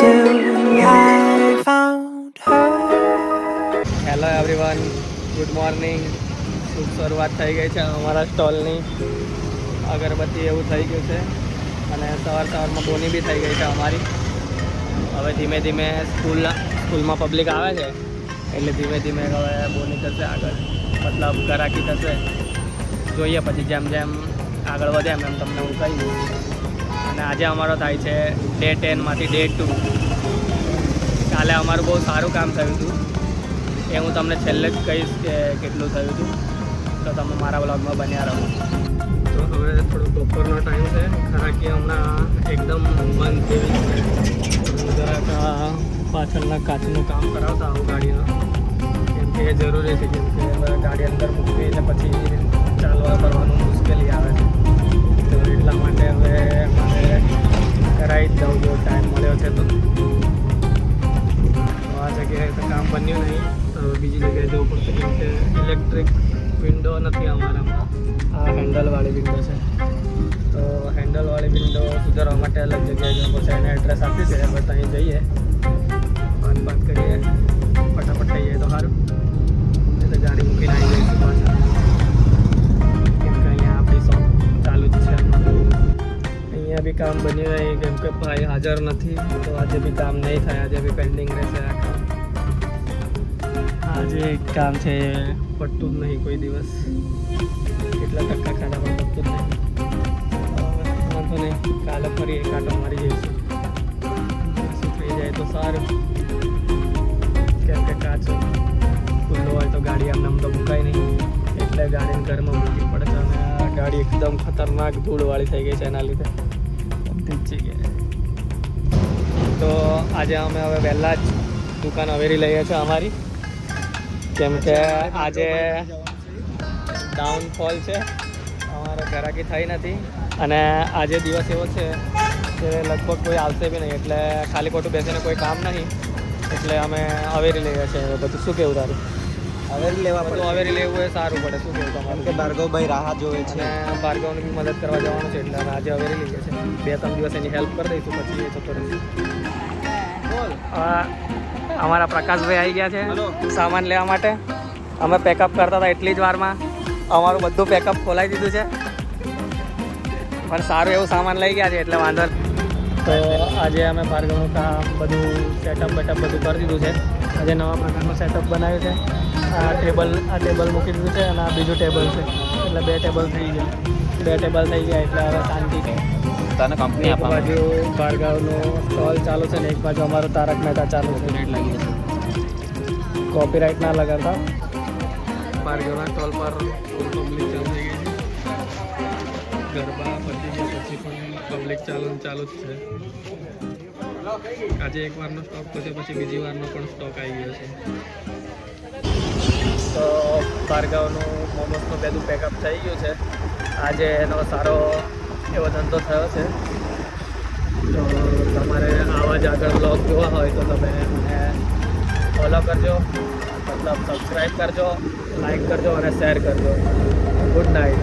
till I found her. Hello everyone, good morning. શુભ શરૂઆત થઈ ગઈ છે અમારા સ્ટોલની. અગરબત્તી એવું થઈ ગયું છે અને સવારમાં બોની બી થઈ ગઈ છે અમારી. હવે ધીમે ધીમે સ્કૂલમાં પબ્લિક આવે છે એટલે ધીમે ધીમે હવે બોની થશે આગળ, મતલબ ગરાકી થશે. જોઈએ પછી જેમ જેમ આગળ વધે એમ એમ તમને હું કહીશ. અને આજે અમારો થાય છે ડે 10માંથી ડે 2. કાલે અમારું બહુ સારું કામ થયું હતું એ હું તમને છેલ્લે જ કહીશ કે કેટલું થયું હતું, તો તમે મારા બ્લોગમાં બન્યા રહો. તો હવે થોડું બપોરનો ટાઈમ છે, ખરાકી હમણાં એકદમ બંધ જેવી છે. જરાક પાછળના કાચનું કામ કરાવતા આવું ગાડીનું, કેમ કે એ જરૂરી છે. કેમ કે હવે ગાડી અંદર મૂકવી એટલે પછી ચાલવા કરવાનું મુશ્કેલી આવે છે. તો એટલા માટે હવે અમારે કરાવી જ જવું જો ટાઈમ મળ્યો છે. તો આ જગ્યાએ તો કામ બન્યું નહીં, તો બીજી જગ્યાએ જવું પડશે. કેમ કે ઇલેક્ટ્રિક વિન્ડો નથી અમારામાં, આ હેન્ડલવાળી વિન્ડો છે. તો હેન્ડલવાળી વિન્ડો સુધારવા માટે અલગ જગ્યાએ જવું પડશે. એને એડ્રેસ આપ્યું છે, બસ અહીં જઈએ, વાત કરીએ, ફટાફટ થઈ જાય તો સારું. એટલે ગાડી મૂકીને આવી જઈશું પાછા, કેમ કે અહીંયા આપણી શોપ ચાલુ જ છે. અહીંયા બી કામ બન્યું નહીં કેમ કે ભાઈ હાજર નથી, તો આજે બી કામ નહીં થાય, આજે બી પેન્ડિંગ રહેશે આ કામ. આજે એક કામ છે પટતું જ નહીં કોઈ દિવસ, કેટલા ટકા ખાડા પણ પટતું જ નહીં. વાંધો નહીં, કાલે ફરી એક આટો મારી જઈશું, શું થઈ જાય તો સારું. કેમ કે કાચ ખુલ્લો હોય તો ગાડી આમ નામ તો મુકાય નહીં, એટલે ગાડીને ઘરમાં મૂકવી પડે છે. અને આ ગાડી એકદમ ખતરનાક ધૂળવાળી થઈ ગઈ છે, એના લીધે બધી જ જગ્યાએ. તો આજે અમે હવે વહેલા જ દુકાન અવેરી લઈએ છીએ અમારી, કેમ કે આજે ડાઉનફોલ છે, અમારે ઘરાકી થઈ નથી. અને આજે દિવસ એવો છે કે લગભગ કોઈ આવશે બી નહીં, એટલે ખાલી ખોટું બેસીને કોઈ કામ નહીં, એટલે અમે અવેરી લઈએ છીએ. બધું શું કેવું તારું? અવેરી લેવા પડે, અવેરી લેવું એ સારું પડે. શું કેવું તમારું? કે ભાર્ગવભાઈ રાહ જોવે છે અને ભાર્ગવને બી મદદ કરવા જવાનું છે, એટલે આજે અવેરી લઈએ છીએ. 2-3 દિવસ એની હેલ્પ કરી દઈશું, પછી એ જતો રહેશે. અમારા પ્રકાશભાઈ આવી ગયા છે સામાન લેવા માટે. અમે પેકઅપ કરતા હતા એટલી જ વારમાં અમારું બધું પેકઅપ ખોલાવી દીધું છે, પણ સારું એવું સામાન લઈ ગયા છે એટલે વાંધો. તો આજે અમે ભાર્ગવનું કામ બધું સેટઅપ બેટઅપ બધું કરી દીધું છે. આજે નવા પ્રકારનું સેટઅપ બનાવ્યું છે. આ ટેબલ મૂકી દીધું છે અને આ બીજું ટેબલ છે, એટલે 2 ટેબલ થઈ ગયા. 2 ટેબલ થઈ ગયા એટલે હવે શાંતિ છે. તને કંપની એક બાજુ ભાર્ગવનો સ્ટોલ ચાલુ છે ને એક બાજુ અમારો તારક મહેતા ચાલુ છે. લાગી જશે, કોપીરાઇટ ના લગાડતા. ભાર્ગવના સ્ટોલ પર પબ્લિક ચાલુ થઈ ગઈ છે. ગરબા પતી ગયા પછી પણ પબ્લિક ચાલુ જ છે. આજે એક વારનો સ્ટોક થશે, પછી બીજી વારનો પણ સ્ટોક આવી ગયો છે. તો ભાર્ગવનું મોમોસનું બધું પેકઅપ થઈ ગયું છે. આજે એનો સારો એવો ધંધો થયો છે. તો તમારે આવા જ આગળ બ્લોગ જોવા હોય તો તમે મને ફોલો કરજો, મતલબ સબસ્ક્રાઈબ કરજો, લાઈક કરજો અને શેર કરજો. Good night.